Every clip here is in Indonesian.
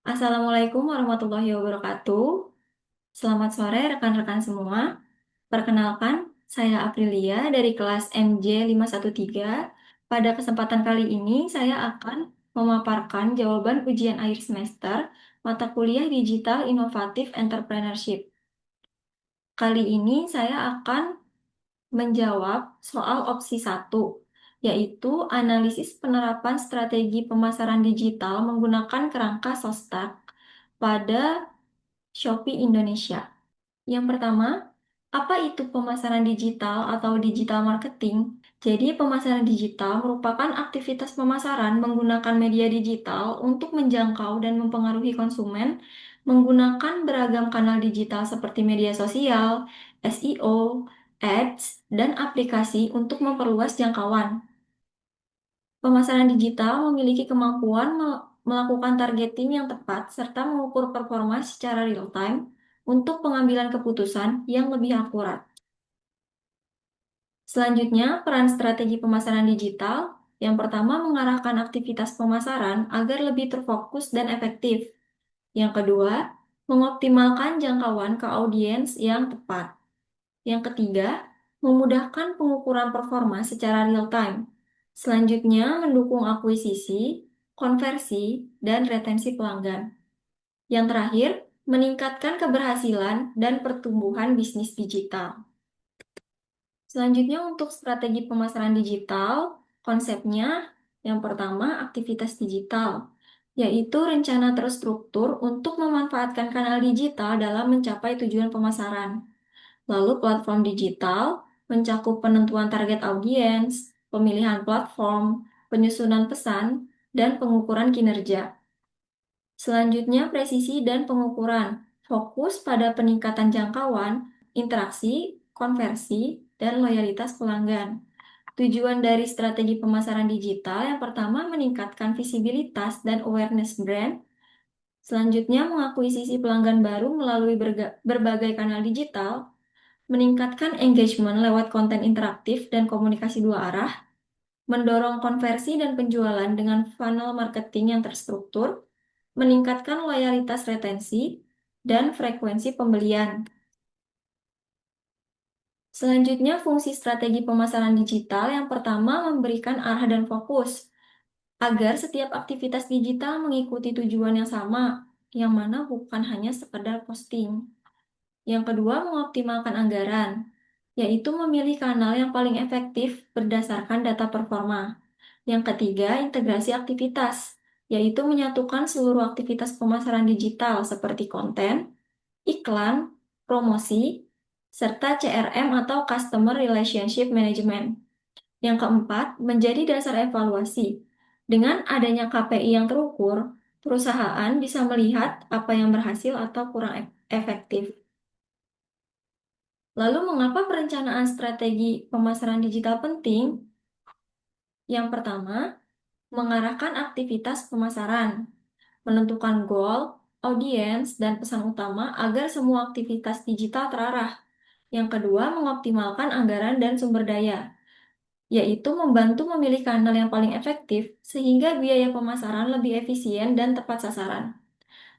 Assalamualaikum warahmatullahi wabarakatuh. Selamat sore rekan-rekan semua. Perkenalkan, saya Aprilia dari kelas MJ513. Pada kesempatan kali ini, saya akan memaparkan jawaban ujian akhir semester mata kuliah Digital Innovative Entrepreneurship. Kali ini saya akan menjawab soal opsi 1, yaitu analisis penerapan strategi pemasaran digital menggunakan kerangka SOSTAK pada Shopee Indonesia. Yang pertama, apa itu pemasaran digital atau digital marketing? Jadi, pemasaran digital merupakan aktivitas pemasaran menggunakan media digital untuk menjangkau dan mempengaruhi konsumen menggunakan beragam kanal digital seperti media sosial, SEO, ads, dan aplikasi untuk memperluas jangkauan. Pemasaran digital memiliki kemampuan melakukan targeting yang tepat serta mengukur performa secara real-time untuk pengambilan keputusan yang lebih akurat. Selanjutnya, peran strategi pemasaran digital. Yang pertama, mengarahkan aktivitas pemasaran agar lebih terfokus dan efektif. Yang kedua, mengoptimalkan jangkauan ke audiens yang tepat. Yang ketiga, memudahkan pengukuran performa secara real-time. Selanjutnya, mendukung akuisisi, konversi, dan retensi pelanggan. Yang terakhir, meningkatkan keberhasilan dan pertumbuhan bisnis digital. Selanjutnya, untuk strategi pemasaran digital, konsepnya yang pertama, aktivitas digital, yaitu rencana terstruktur untuk memanfaatkan kanal digital dalam mencapai tujuan pemasaran. Lalu platform digital mencakup penentuan target audiens, pemilihan platform, penyusunan pesan, dan pengukuran kinerja. Selanjutnya, presisi dan pengukuran. Fokus pada peningkatan jangkauan, interaksi, konversi, dan loyalitas pelanggan. Tujuan dari strategi pemasaran digital yang pertama meningkatkan visibilitas dan awareness brand. Selanjutnya, mengakuisisi pelanggan baru melalui berbagai kanal digital, meningkatkan engagement lewat konten interaktif dan komunikasi dua arah, mendorong konversi dan penjualan dengan funnel marketing yang terstruktur, meningkatkan loyalitas retensi, dan frekuensi pembelian. Selanjutnya, fungsi strategi pemasaran digital yang pertama memberikan arah dan fokus, agar setiap aktivitas digital mengikuti tujuan yang sama, yang mana bukan hanya sekedar posting. Yang kedua, mengoptimalkan anggaran, yaitu memilih kanal yang paling efektif berdasarkan data performa. Yang ketiga, integrasi aktivitas, yaitu menyatukan seluruh aktivitas pemasaran digital seperti konten, iklan, promosi, serta CRM atau Customer Relationship Management. Yang keempat, menjadi dasar evaluasi. Dengan adanya KPI yang terukur, perusahaan bisa melihat apa yang berhasil atau kurang efektif. Lalu, mengapa perencanaan strategi pemasaran digital penting? Yang pertama, mengarahkan aktivitas pemasaran, menentukan goal, audiens, dan pesan utama agar semua aktivitas digital terarah. Yang kedua, mengoptimalkan anggaran dan sumber daya, yaitu membantu memilih kanal yang paling efektif sehingga biaya pemasaran lebih efisien dan tepat sasaran.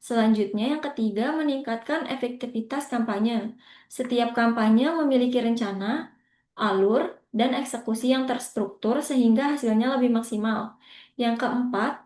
Selanjutnya, yang ketiga, meningkatkan efektivitas kampanye. Setiap kampanye memiliki rencana, alur, dan eksekusi yang terstruktur sehingga hasilnya lebih maksimal. Yang keempat,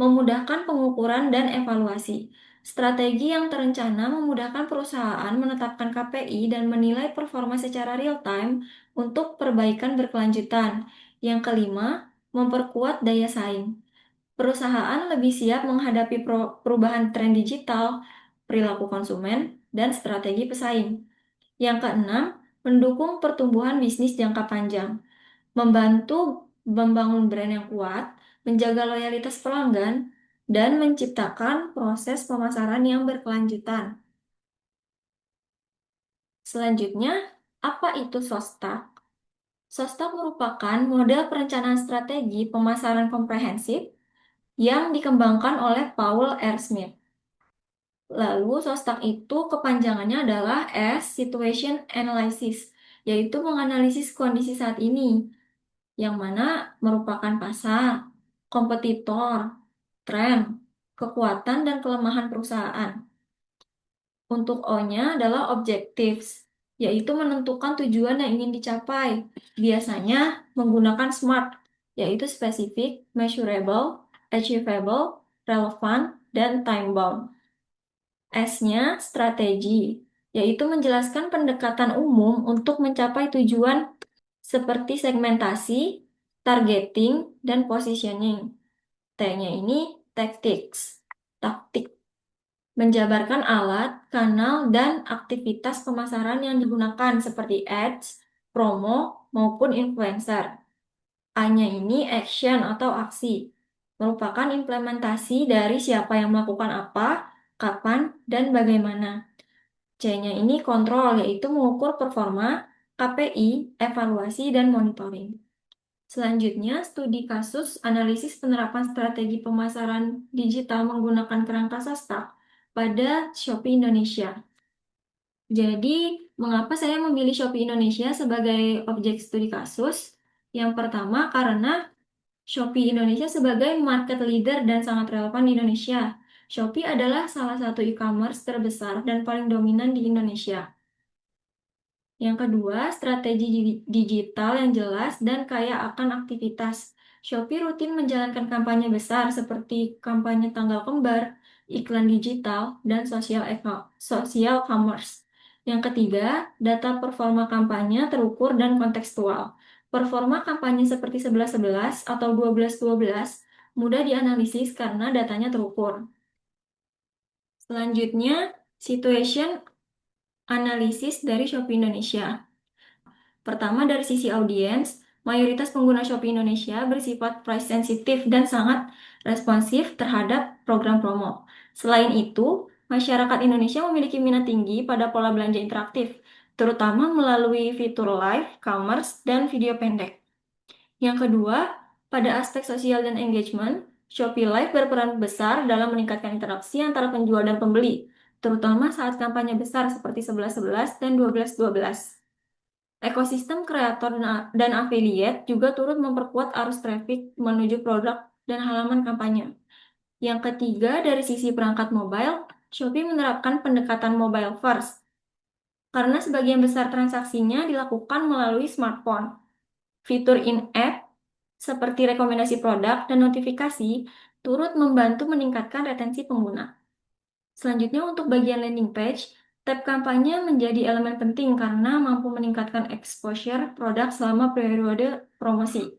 memudahkan pengukuran dan evaluasi. Strategi yang terencana memudahkan perusahaan menetapkan KPI dan menilai performa secara real-time untuk perbaikan berkelanjutan. Yang kelima, memperkuat daya saing. Perusahaan lebih siap menghadapi perubahan tren digital, perilaku konsumen, dan strategi pesaing. Yang keenam, mendukung pertumbuhan bisnis jangka panjang, membantu membangun brand yang kuat, menjaga loyalitas pelanggan, dan menciptakan proses pemasaran yang berkelanjutan. Selanjutnya, apa itu SOSTAK? SOSTAK merupakan model perencanaan strategi pemasaran komprehensif yang dikembangkan oleh Paul R. Smith. Lalu, SOSTAK itu kepanjangannya adalah S Situation Analysis, yaitu menganalisis kondisi saat ini, yang mana merupakan pasar, kompetitor, tren, kekuatan dan kelemahan perusahaan. Untuk O-nya adalah objectives, yaitu menentukan tujuan yang ingin dicapai. Biasanya menggunakan SMART, yaitu specific, measurable, achievable, relevant, dan time-bound. S-nya strategi, yaitu menjelaskan pendekatan umum untuk mencapai tujuan seperti segmentasi, targeting, dan positioning. T-nya ini tactics, taktik, menjabarkan alat, kanal, dan aktivitas pemasaran yang digunakan seperti ads, promo, maupun influencer. A-nya ini action atau aksi, merupakan implementasi dari siapa yang melakukan apa, kapan, dan bagaimana. C-nya ini kontrol, yaitu mengukur performa, KPI, evaluasi, dan monitoring. Selanjutnya, studi kasus analisis penerapan strategi pemasaran digital menggunakan kerangka SASTA pada Shopee Indonesia. Jadi, mengapa saya memilih Shopee Indonesia sebagai objek studi kasus? Yang pertama, karena Shopee Indonesia sebagai market leader dan sangat relevan di Indonesia. Shopee adalah salah satu e-commerce terbesar dan paling dominan di Indonesia. Yang kedua, strategi digital yang jelas dan kaya akan aktivitas. Shopee rutin menjalankan kampanye besar seperti kampanye tanggal kembar, iklan digital, dan social commerce. Yang ketiga, data performa kampanye terukur dan kontekstual. Performa kampanye seperti 11-11 atau 12-12 mudah dianalisis karena datanya terukur. Selanjutnya, situation analysis dari Shopee Indonesia. Pertama, dari sisi audiens, mayoritas pengguna Shopee Indonesia bersifat price sensitif dan sangat responsif terhadap program promo. Selain itu, masyarakat Indonesia memiliki minat tinggi pada pola belanja interaktif, terutama melalui fitur live, commerce, dan video pendek. Yang kedua, pada aspek sosial dan engagement, Shopee Live berperan besar dalam meningkatkan interaksi antara penjual dan pembeli, terutama saat kampanye besar seperti 11-11 dan 12-12. Ekosistem kreator dan affiliate juga turut memperkuat arus traffic menuju produk dan halaman kampanye. Yang ketiga, dari sisi perangkat mobile, Shopee menerapkan pendekatan mobile first, karena sebagian besar transaksinya dilakukan melalui smartphone. Fitur in-app, seperti rekomendasi produk dan notifikasi, turut membantu meningkatkan retensi pengguna. Selanjutnya, untuk bagian landing page, tab kampanye menjadi elemen penting karena mampu meningkatkan exposure produk selama periode promosi.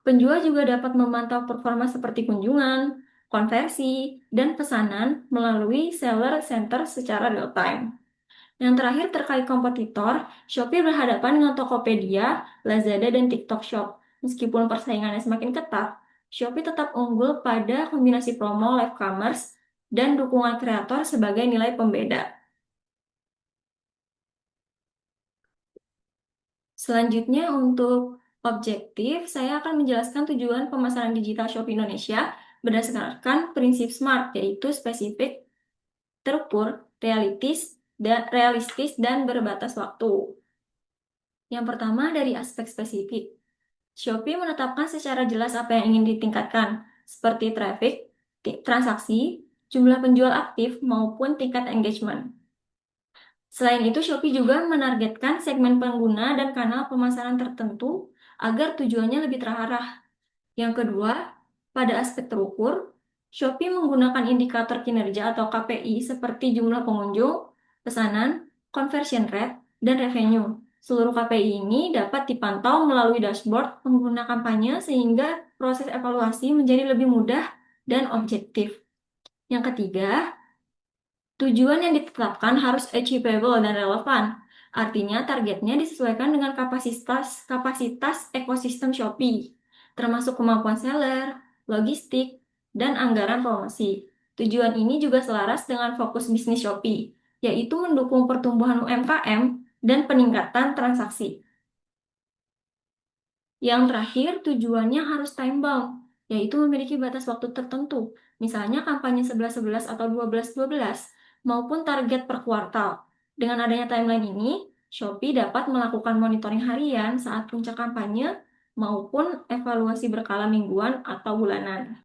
Penjual juga dapat memantau performa seperti kunjungan, konversi, dan pesanan melalui seller center secara real time. Yang terakhir, terkait kompetitor, Shopee berhadapan dengan Tokopedia, Lazada, dan TikTok Shop. Meskipun persaingannya semakin ketat, Shopee tetap unggul pada kombinasi promo, live commerce, dan dukungan kreator sebagai nilai pembeda. Selanjutnya, untuk objektif, saya akan menjelaskan tujuan pemasaran digital Shopee Indonesia berdasarkan prinsip SMART, yaitu spesifik, terukur, realistis, dan berbatas waktu. Yang pertama, dari aspek spesifik. Shopee menetapkan secara jelas apa yang ingin ditingkatkan, seperti traffic, transaksi, jumlah penjual aktif, maupun tingkat engagement. Selain itu, Shopee juga menargetkan segmen pengguna dan kanal pemasaran tertentu agar tujuannya lebih terarah. Yang kedua, pada aspek terukur, Shopee menggunakan indikator kinerja atau KPI seperti jumlah pengunjung, pesanan, conversion rate, dan revenue. Seluruh KPI ini dapat dipantau melalui dashboard pengguna kampanye sehingga proses evaluasi menjadi lebih mudah dan objektif. Yang ketiga, tujuan yang ditetapkan harus achievable dan relevan. Artinya targetnya disesuaikan dengan kapasitas ekosistem Shopee, termasuk kemampuan seller, logistik, dan anggaran promosi. Tujuan ini juga selaras dengan fokus bisnis Shopee, yaitu mendukung pertumbuhan UMKM dan peningkatan transaksi. Yang terakhir, tujuannya harus time-bound, yaitu memiliki batas waktu tertentu, misalnya kampanye 11-11 atau 12-12, maupun target per kuartal. Dengan adanya timeline ini, Shopee dapat melakukan monitoring harian saat puncak kampanye, maupun evaluasi berkala mingguan atau bulanan.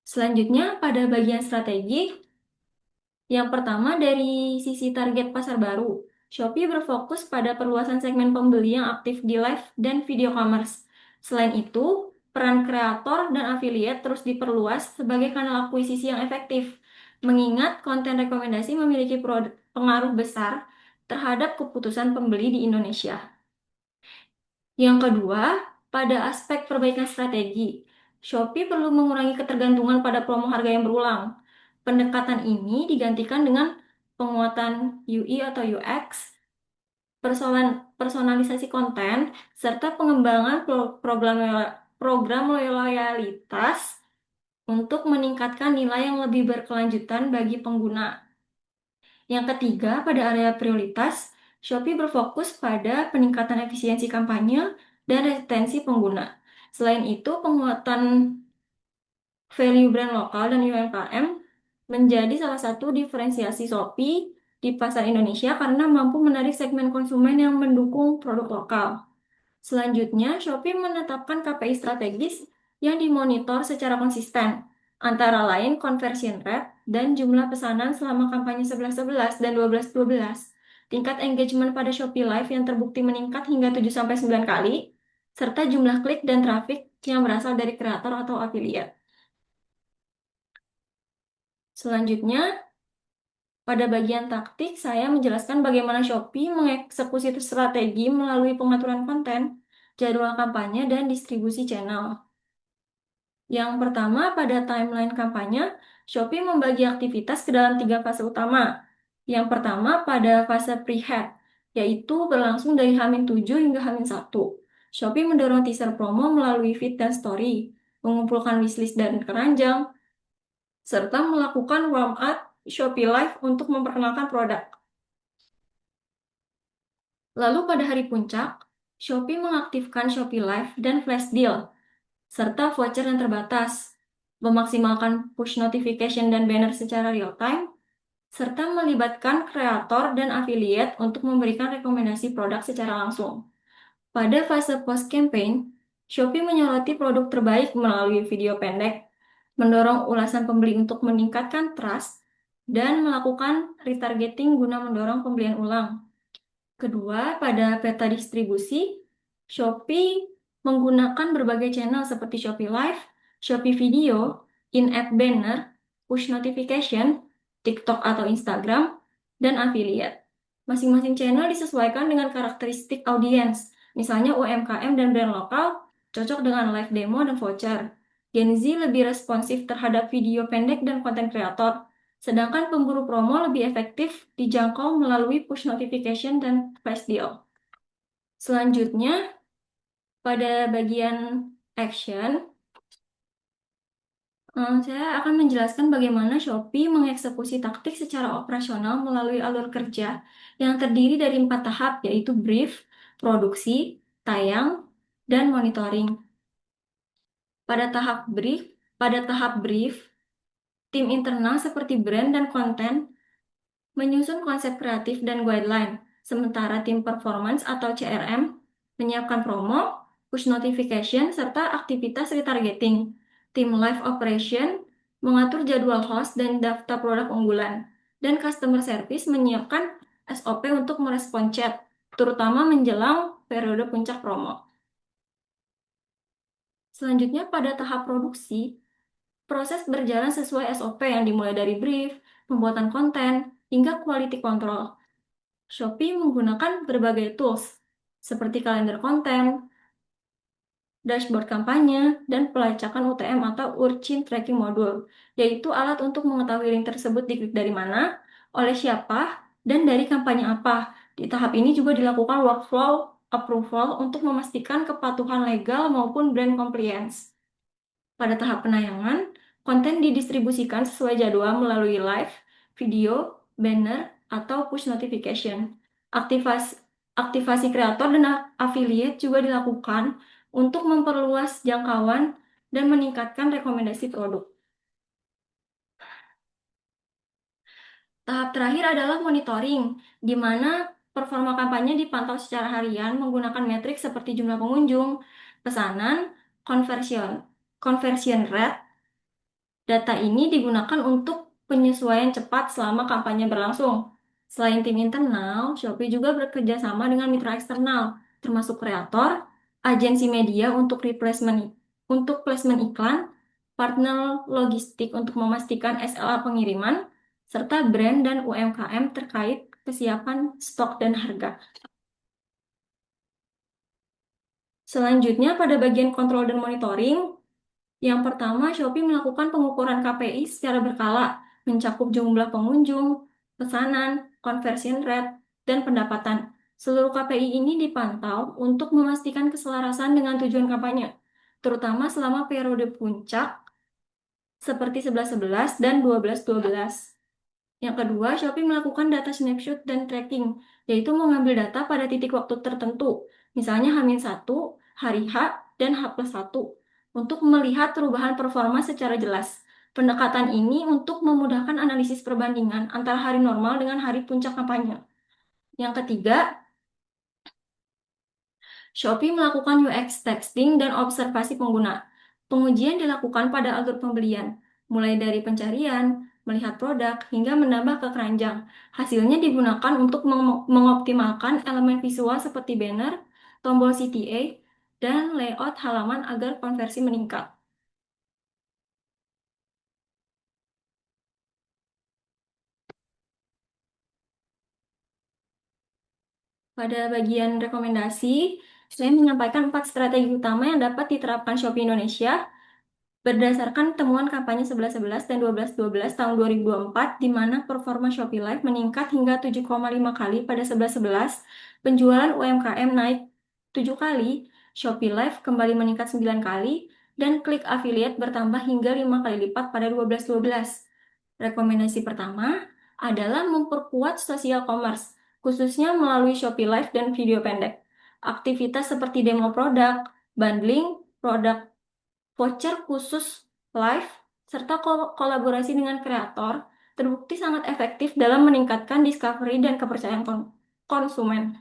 Selanjutnya, pada bagian strategi, yang pertama dari sisi target pasar baru, Shopee berfokus pada perluasan segmen pembeli yang aktif di live dan video commerce. Selain itu, peran kreator dan afiliat terus diperluas sebagai kanal akuisisi yang efektif, mengingat konten rekomendasi memiliki pengaruh besar terhadap keputusan pembeli di Indonesia. Yang kedua, pada aspek perbaikan strategi, Shopee perlu mengurangi ketergantungan pada promo harga yang berulang. Pendekatan ini digantikan dengan penguatan UI atau UX, personalisasi konten, serta pengembangan program loyalitas untuk meningkatkan nilai yang lebih berkelanjutan bagi pengguna. Yang ketiga, pada area prioritas, Shopee berfokus pada peningkatan efisiensi kampanye dan retensi pengguna. Selain itu, penguatan value brand lokal dan UMKM menjadi salah satu diferensiasi Shopee di pasar Indonesia karena mampu menarik segmen konsumen yang mendukung produk lokal. Selanjutnya, Shopee menetapkan KPI strategis yang dimonitor secara konsisten, antara lain conversion rate dan jumlah pesanan selama kampanye 11-11 dan 12-12. Tingkat engagement pada Shopee Live yang terbukti meningkat hingga 7-9 kali, serta jumlah klik dan traffic yang berasal dari kreator atau afiliat. Selanjutnya, pada bagian taktik, saya menjelaskan bagaimana Shopee mengeksekusi strategi melalui pengaturan konten, jadwal kampanye, dan distribusi channel. Yang pertama, pada timeline kampanye, Shopee membagi aktivitas ke dalam 3 fase utama. Yang pertama, pada fase pre-head, yaitu berlangsung dari H-7 hingga H-1. Shopee mendorong teaser promo melalui feed dan story, mengumpulkan wishlist dan keranjang, serta melakukan warm-up Shopee Live untuk memperkenalkan produk. Lalu pada hari puncak, Shopee mengaktifkan Shopee Live dan Flash Deal, serta voucher yang terbatas, memaksimalkan push notification dan banner secara real-time, serta melibatkan kreator dan afiliat untuk memberikan rekomendasi produk secara langsung. Pada fase post-campaign, Shopee menyoroti produk terbaik melalui video pendek, mendorong ulasan pembeli untuk meningkatkan trust, dan melakukan retargeting guna mendorong pembelian ulang. Kedua, pada peta distribusi, Shopee menggunakan berbagai channel seperti Shopee Live, Shopee Video, in-app banner, push notification, TikTok atau Instagram, dan affiliate. Masing-masing channel disesuaikan dengan karakteristik audiens, misalnya UMKM dan brand lokal, cocok dengan live demo dan voucher. Gen Z lebih responsif terhadap video pendek dan konten kreator, sedangkan pemburu promo lebih efektif dijangkau melalui push notification dan flash deal. Selanjutnya, pada bagian action, saya akan menjelaskan bagaimana Shopee mengeksekusi taktik secara operasional melalui alur kerja yang terdiri dari 4 tahap, yaitu brief, produksi, tayang, dan monitoring. Pada tahap brief, tim internal seperti brand dan konten menyusun konsep kreatif dan guideline, sementara tim performance atau CRM menyiapkan promo, push notification, serta aktivitas retargeting. Tim live operation mengatur jadwal host dan daftar produk unggulan, dan customer service menyiapkan SOP untuk merespon chat, terutama menjelang periode puncak promo. Selanjutnya, pada tahap produksi, proses berjalan sesuai SOP yang dimulai dari brief, pembuatan konten, hingga quality control. Shopee menggunakan berbagai tools seperti kalender konten, dashboard kampanye, dan pelacakan UTM atau Urchin Tracking Module, yaitu alat untuk mengetahui link tersebut diklik dari mana, oleh siapa, dan dari kampanye apa. Di tahap ini juga dilakukan workflow approval untuk memastikan kepatuhan legal maupun brand compliance. Pada tahap penayangan, konten didistribusikan sesuai jadwal melalui live, video, banner, atau push notification. Aktivasi, aktivasi kreator dan affiliate juga dilakukan untuk memperluas jangkauan dan meningkatkan rekomendasi produk. Tahap terakhir adalah monitoring, di mana performa kampanye dipantau secara harian menggunakan metrik seperti jumlah pengunjung, pesanan, conversion rate, Data ini digunakan untuk penyesuaian cepat selama kampanye berlangsung. Selain tim internal, Shopee juga bekerja sama dengan mitra eksternal, termasuk kreator, agensi media untuk placement iklan, partner logistik untuk memastikan SLA pengiriman, serta brand dan UMKM terkait kesiapan stok dan harga. Selanjutnya, pada bagian kontrol dan monitoring, yang pertama, Shopee melakukan pengukuran KPI secara berkala, mencakup jumlah pengunjung, pesanan, conversion rate, dan pendapatan. Seluruh KPI ini dipantau untuk memastikan keselarasan dengan tujuan kampanye, terutama selama periode puncak seperti 11.11 dan 12.12. Yang kedua, Shopee melakukan data snapshot dan tracking, yaitu mengambil data pada titik waktu tertentu, misalnya H-1, hari H, dan H+1, untuk melihat perubahan performa secara jelas. Pendekatan ini untuk memudahkan analisis perbandingan antara hari normal dengan hari puncak kampanye. Yang ketiga, Shopee melakukan UX testing dan observasi pengguna. Pengujian dilakukan pada alur pembelian, mulai dari pencarian, melihat produk, hingga menambah ke keranjang. Hasilnya digunakan untuk mengoptimalkan elemen visual seperti banner, tombol CTA, dan layout halaman agar konversi meningkat. Pada bagian rekomendasi, saya menyampaikan 4 strategi utama yang dapat diterapkan Shopee Indonesia berdasarkan temuan kampanye 11.11 dan 12.12 tahun 2024, di mana performa Shopee Live meningkat hingga 7,5 kali pada 11.11, penjualan UMKM naik 7 kali, Shopee Live kembali meningkat 9 kali, dan klik affiliate bertambah hingga 5 kali lipat pada 12.12. Rekomendasi pertama adalah memperkuat social commerce, khususnya melalui Shopee Live dan video pendek. Aktivitas seperti demo produk, bundling, produk voucher khusus live, serta kolaborasi dengan kreator terbukti sangat efektif dalam meningkatkan discovery dan kepercayaan konsumen.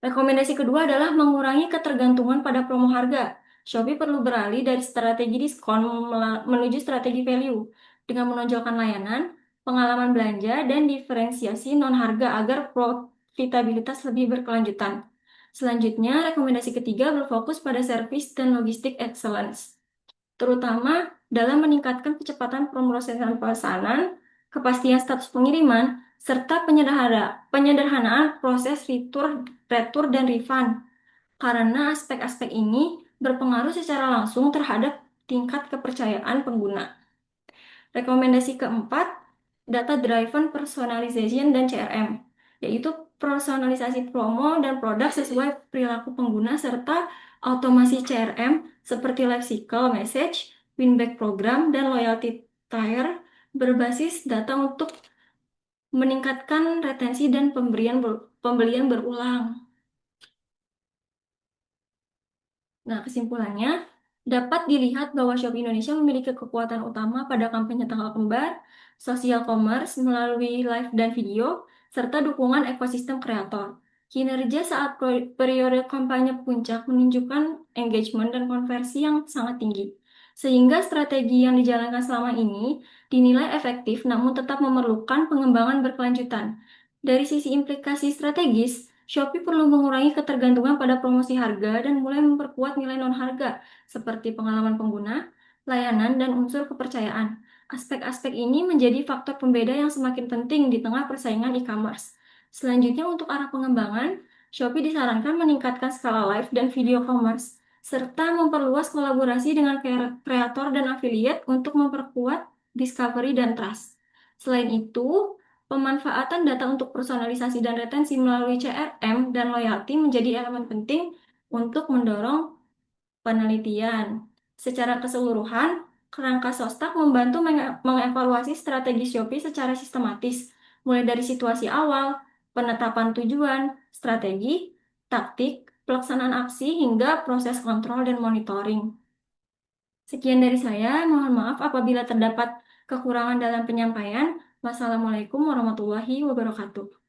Rekomendasi kedua adalah mengurangi ketergantungan pada promo harga. Shopee perlu beralih dari strategi diskon menuju strategi value dengan menonjolkan layanan, pengalaman belanja, dan diferensiasi non-harga agar profitabilitas lebih berkelanjutan. Selanjutnya, rekomendasi ketiga berfokus pada service dan logistik excellence, terutama dalam meningkatkan kecepatan pemrosesan pesanan, kepastian status pengiriman, serta penyederhanaan proses retur dan refund. Karena aspek-aspek ini berpengaruh secara langsung terhadap tingkat kepercayaan pengguna. Rekomendasi keempat, data-driven personalization dan CRM, yaitu personalisasi promo dan produk sesuai perilaku pengguna serta automasi CRM seperti life cycle message, win-back program, dan loyalty tier berbasis data untuk meningkatkan retensi dan pembelian berulang. Nah, kesimpulannya, dapat dilihat bahwa Shopee Indonesia memiliki kekuatan utama pada kampanye tanggal kembar, sosial commerce melalui live dan video, serta dukungan ekosistem kreator. Kinerja saat periode kampanye puncak menunjukkan engagement dan konversi yang sangat tinggi. Sehingga strategi yang dijalankan selama ini dinilai efektif namun tetap memerlukan pengembangan berkelanjutan. Dari sisi implikasi strategis, Shopee perlu mengurangi ketergantungan pada promosi harga dan mulai memperkuat nilai non-harga seperti pengalaman pengguna, layanan, dan unsur kepercayaan. Aspek-aspek ini menjadi faktor pembeda yang semakin penting di tengah persaingan e-commerce. Selanjutnya, untuk arah pengembangan, Shopee disarankan meningkatkan skala live dan video commerce, serta memperluas kolaborasi dengan kreator dan affiliate untuk memperkuat discovery dan trust. Selain itu, pemanfaatan data untuk personalisasi dan retensi melalui CRM dan loyalty menjadi elemen penting untuk mendorong penelitian. Secara keseluruhan, kerangka Sostak membantu mengevaluasi strategi Shopee secara sistematis, mulai dari situasi awal, penetapan tujuan, strategi, taktik, pelaksanaan aksi, hingga proses kontrol dan monitoring. Sekian dari saya, mohon maaf apabila terdapat kekurangan dalam penyampaian. Wassalamualaikum warahmatullahi wabarakatuh.